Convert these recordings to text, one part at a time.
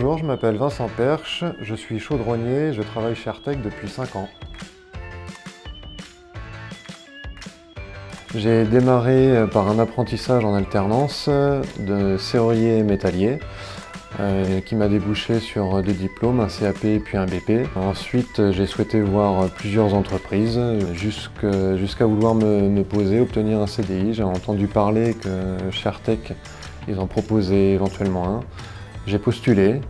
Bonjour, je m'appelle Vincent Perche, je suis chaudronnier, je travaille chez Artec depuis 5 ans. J'ai démarré par un apprentissage en alternance de serrurier métallier qui m'a débouché sur des diplômes, un CAP puis un BP. Ensuite, j'ai souhaité voir plusieurs entreprises jusqu'à vouloir me poser, obtenir un CDI. J'ai entendu parler que chez Artec, ils en proposaient éventuellement un. J'ai postulé,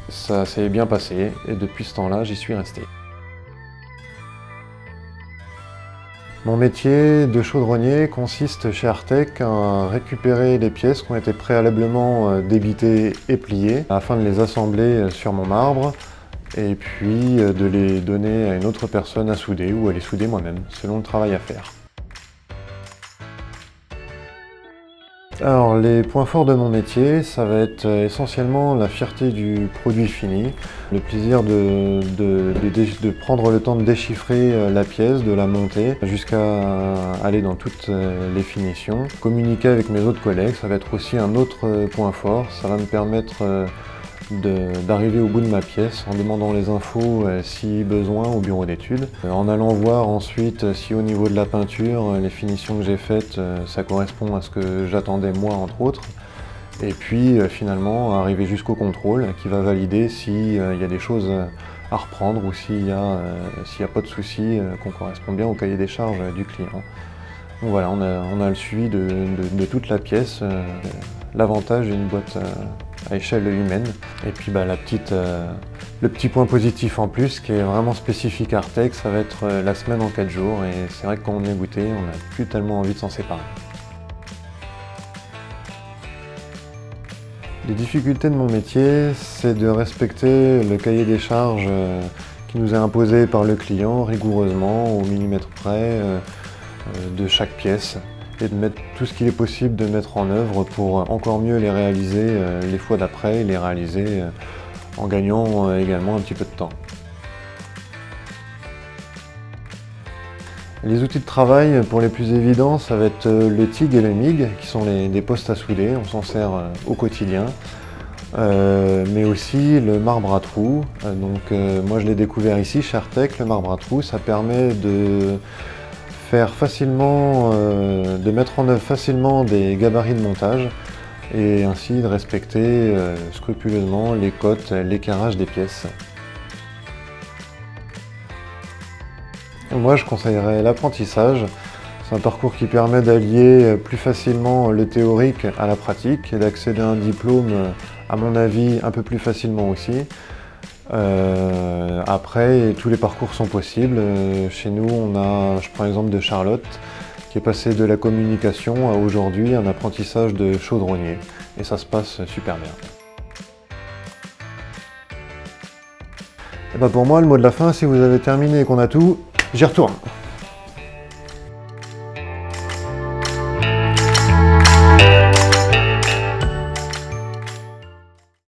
ça s'est bien passé et depuis ce temps-là, j'y suis resté. Mon métier de chaudronnier consiste chez Artec à récupérer les pièces qui ont été préalablement débitées et pliées afin de les assembler sur mon marbre et puis de les donner à une autre personne à souder ou à les souder moi-même, selon le travail à faire. Alors les points forts de mon métier, ça va être essentiellement la fierté du produit fini, le plaisir de prendre le temps de déchiffrer la pièce, de la monter, jusqu'à aller dans toutes les finitions. Communiquer avec mes autres collègues, ça va être aussi un autre point fort, ça va me permettre d'arriver au bout de ma pièce en demandant les infos si besoin au bureau d'études, en allant voir ensuite si au niveau de la peinture, les finitions que j'ai faites, ça correspond à ce que j'attendais moi entre autres, et puis finalement arriver jusqu'au contrôle qui va valider s'il y a des choses à reprendre ou s'il n'y a pas de souci, qu'on correspond bien au cahier des charges du client. Donc voilà, on a le suivi de toute la pièce, l'avantage d'une boîte à échelle humaine. Et puis le petit point positif en plus qui est vraiment spécifique à Artec, ça va être la semaine en 4 jours. Et c'est vrai que quand on y a goûté, on n'a plus tellement envie de s'en séparer. Les difficultés de mon métier, c'est de respecter le cahier des charges qui nous est imposé par le client rigoureusement, au millimètre près, de chaque pièce, et de mettre tout ce qu'il est possible de mettre en œuvre pour encore mieux les réaliser les fois d'après et les réaliser en gagnant également un petit peu de temps. Les outils de travail, pour les plus évidents, ça va être le TIG et le MIG, qui sont des postes à souder, on s'en sert au quotidien. Mais aussi le marbre à trous. Moi je l'ai découvert ici chez Artec, le marbre à trous, ça permet de mettre en œuvre facilement des gabarits de montage et ainsi de respecter scrupuleusement les cotes, l'équarrage des pièces. Moi je conseillerais l'apprentissage. C'est un parcours qui permet d'allier plus facilement le théorique à la pratique et d'accéder à un diplôme, à mon avis, un peu plus facilement aussi. Après, tous les parcours sont possibles. Chez nous, je prends l'exemple de Charlotte, qui est passée de la communication à aujourd'hui un apprentissage de chaudronnier. Et ça se passe super bien. Et pour moi, le mot de la fin, si vous avez terminé et qu'on a tout, j'y retourne.